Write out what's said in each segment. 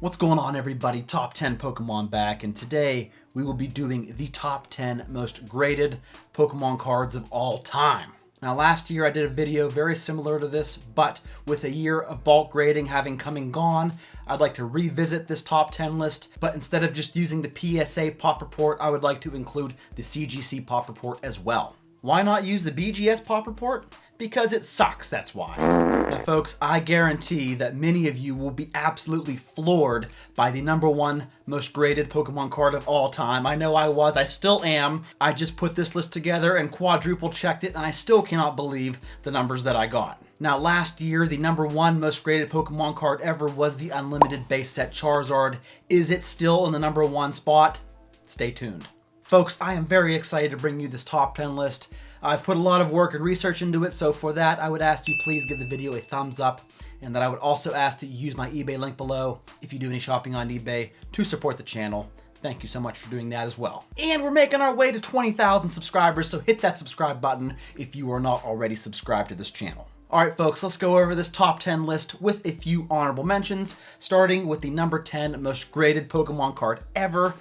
What's going on, everybody? Top 10 Pokemon back, and today we will be doing the top 10 most graded Pokemon cards of all time. Now, last year I did a video very similar to this, but with a year of bulk grading having come and gone, I'd like to revisit this top 10 list, but instead of just using the PSA pop report, I would like to include the CGC pop report as well. Why not use the BGS pop report? Because it sucks, that's why. Now folks, I guarantee that many of you will be absolutely floored by the #1 most graded Pokemon card of all time. I know I was, I still am. I just put this list together and quadruple checked it, and I still cannot believe the numbers that I got. Now last year, the #1 most graded Pokemon card ever was the Unlimited Base Set Charizard. Is it still in the #1 spot? Stay tuned. Folks, I am very excited to bring you this top 10 list. I've put a lot of work and research into it, so for that, I would ask you please give the video a thumbs up, and that I would also ask that you use my eBay link below if you do any shopping on eBay to support the channel. Thank you so much for doing that as well. And we're making our way to 20,000 subscribers, so hit that subscribe button if you are not already subscribed to this channel. Alright folks, let's go over this top 10 list with a few honorable mentions, starting with the #10 most graded Pokemon card ever,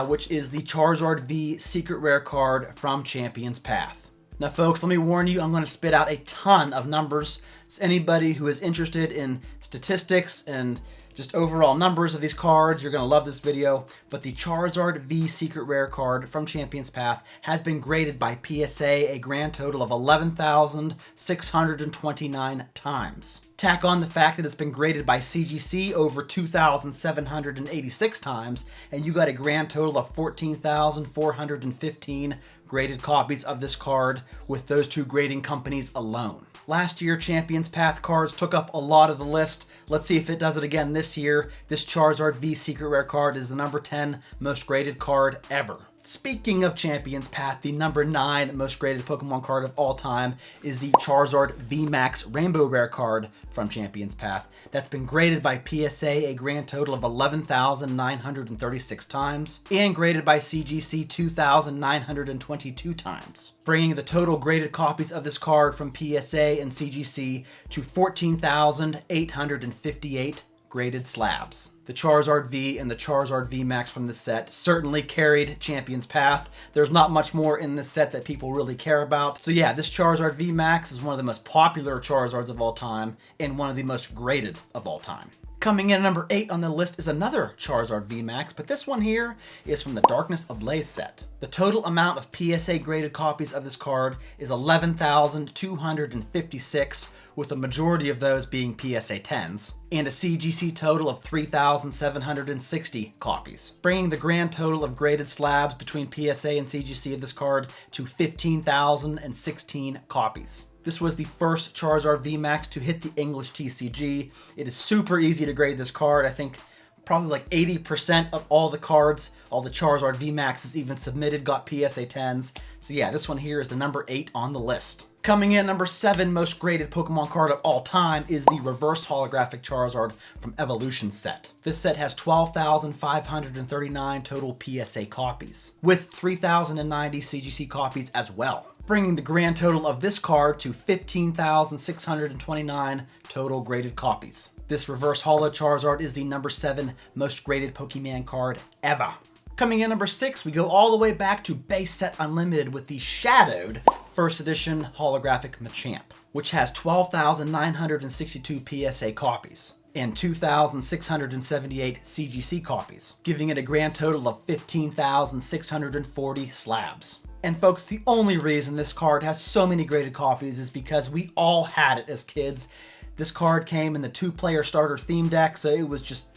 which is the Charizard V Secret Rare card from Champion's Path. Now folks, let me warn you, I'm going to spit out a ton of numbers. So anybody who is interested in statistics and just overall numbers of these cards, you're going to love this video. But the Charizard V Secret Rare card from Champion's Path has been graded by PSA a grand total of 11,629 times. Tack on the fact that it's been graded by CGC over 2,786 times, and you got a grand total of 14,415 graded copies of this card with those two grading companies alone. Last year, Champion's Path cards took up a lot of the list. Let's see if it does it again this year. This Charizard V Secret Rare card is the #10 most graded card ever. Speaking of Champion's Path, the #9 most graded Pokemon card of all time is the Charizard VMAX Rainbow Rare card from Champion's Path. That's been graded by PSA a grand total of 11,936 times, and graded by CGC 2,922 times, bringing the total graded copies of this card from PSA and CGC to 14,858 graded slabs. The Charizard V and the Charizard VMAX from this set certainly carried Champion's Path. There's not much more in this set that people really care about. So yeah, this Charizard VMAX is one of the most popular Charizards of all time and one of the most graded of all time. Coming in at #8 on the list is another Charizard VMAX, but this one here is from the Darkness Ablaze set. The total amount of PSA graded copies of this card is 11,256, with a majority of those being PSA 10s, and a CGC total of 3,760 copies, bringing the grand total of graded slabs between PSA and CGC of this card to 15,016 copies. This was the first Charizard VMAX to hit the English TCG. It is super easy to grade this card. I think probably like 80% of all the cards, all the Charizard VMAXs even submitted, got PSA 10s. So yeah, this one here is the #8 on the list. Coming in #7 most graded Pokemon card of all time is the Reverse Holographic Charizard from Evolution set. This set has 12,539 total PSA copies, with 3,090 CGC copies as well, bringing the grand total of this card to 15,629 total graded copies. This Reverse Holo Charizard is the #7 most graded Pokemon card ever. Coming in #6, we go all the way back to Base Set Unlimited with the Shadowed First Edition Holographic Machamp, which has 12,962 PSA copies and 2,678 CGC copies, giving it a grand total of 15,640 slabs. And folks, the only reason this card has so many graded copies is because we all had it as kids. This card came in the 2-player starter theme deck, so it was just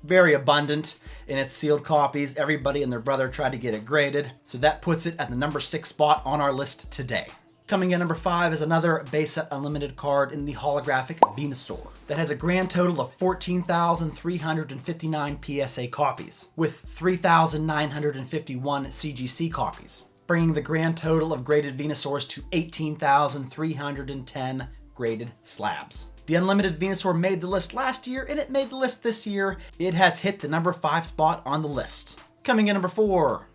very abundant in its sealed copies. Everybody and their brother tried to get it graded, so that puts it at the #6 spot on our list today. Coming in #5 is another Base Set Unlimited card in the holographic Venusaur that has a grand total of 14,359 PSA copies, with 3,951 CGC copies, bringing the grand total of graded Venusaurs to 18,310 graded slabs. The Unlimited Venusaur made the list last year, and it made the list this year. It has hit the #5 spot on the list. Coming in #4,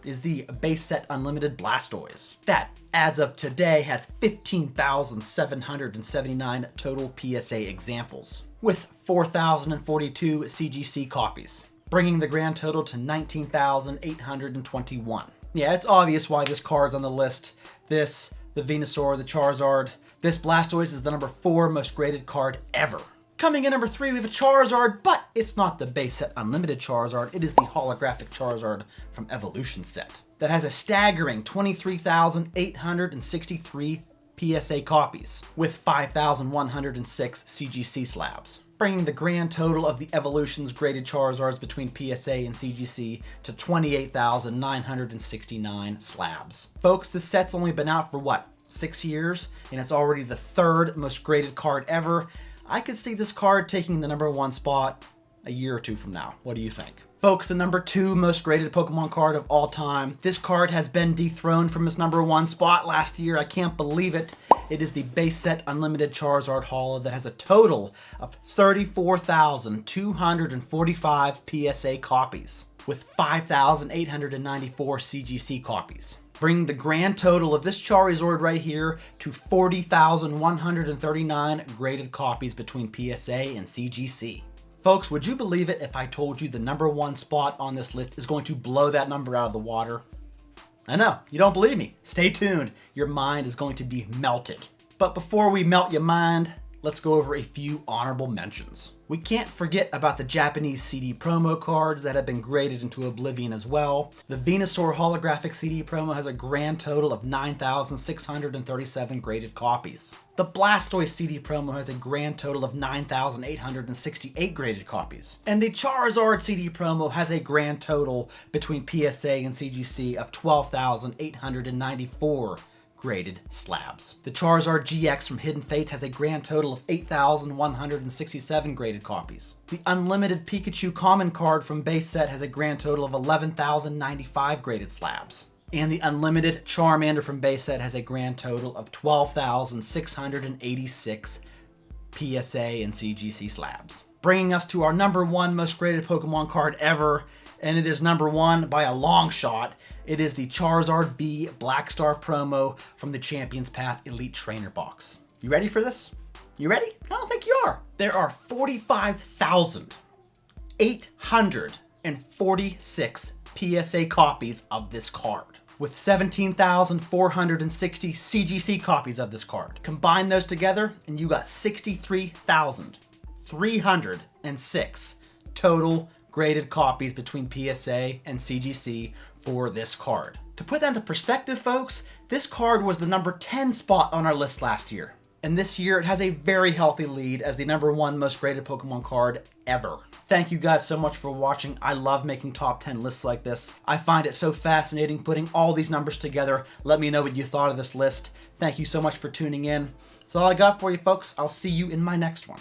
is the base set Unlimited Blastoise. That, as of today, has 15,779 total PSA examples, with 4,042 CGC copies, bringing the grand total to 19,821. Yeah, it's obvious why this card's on the list. This, the Venusaur, the Charizard. This Blastoise is the number 4 most graded card ever. Coming in number 3, we have a Charizard, but it's not the base set Unlimited Charizard. It is the holographic Charizard from Evolution set that has a staggering 23,863 PSA copies with 5,106 CGC slabs, bringing the grand total of the Evolutions graded Charizards between PSA and CGC to 28,969 slabs. Folks, this set's only been out for what, 6 years, and it's already the 3rd most graded card ever. I could see this card taking the number 1 spot a year or 2 from now. What do you think? Folks, the number 2 most graded Pokemon card of all time. This card has been dethroned from its number 1 spot last year. I can't believe it. It is the base set Unlimited Charizard Holo that has a total of 34,245 PSA copies with 5,894 CGC copies, bringing the grand total of this Charizard right here to 40,139 graded copies between PSA and CGC. Folks, would you believe it if I told you the number 1 spot on this list is going to blow that number out of the water? I know, you don't believe me. Stay tuned. Your mind is going to be melted. But before we melt your mind, let's go over a few honorable mentions. We can't forget about the Japanese CD promo cards that have been graded into oblivion as well. The Venusaur holographic CD promo has a grand total of 9,637 graded copies. The Blastoise CD promo has a grand total of 9,868 graded copies. And the Charizard CD promo has a grand total between PSA and CGC of 12,894 graded slabs. The Charizard GX from Hidden Fates has a grand total of 8,167 graded copies. The Unlimited Pikachu common card from base set has a grand total of 11,095 graded slabs. And the Unlimited Charmander from base set has a grand total of 12,686 PSA and CGC slabs. Bringing us to our number 1 most graded Pokemon card ever, and it is number 1 by a long shot. It is the Charizard V Black Star promo from the Champions Path Elite Trainer box. You ready for this? You ready? I don't think you are. There are 45,846 PSA copies of this card, with 17,460 CGC copies of this card. Combine those together and you got 63,306 total graded copies between PSA and CGC for this card. To put that into perspective, folks, this card was the number 10 spot on our list last year. And this year it has a very healthy lead as the number 1 most graded Pokemon card ever. Thank you guys so much for watching. I love making top 10 lists like this. I find it so fascinating putting all these numbers together. Let me know what you thought of this list. Thank you so much for tuning in. That's all I got for you, folks. I'll see you in my next one.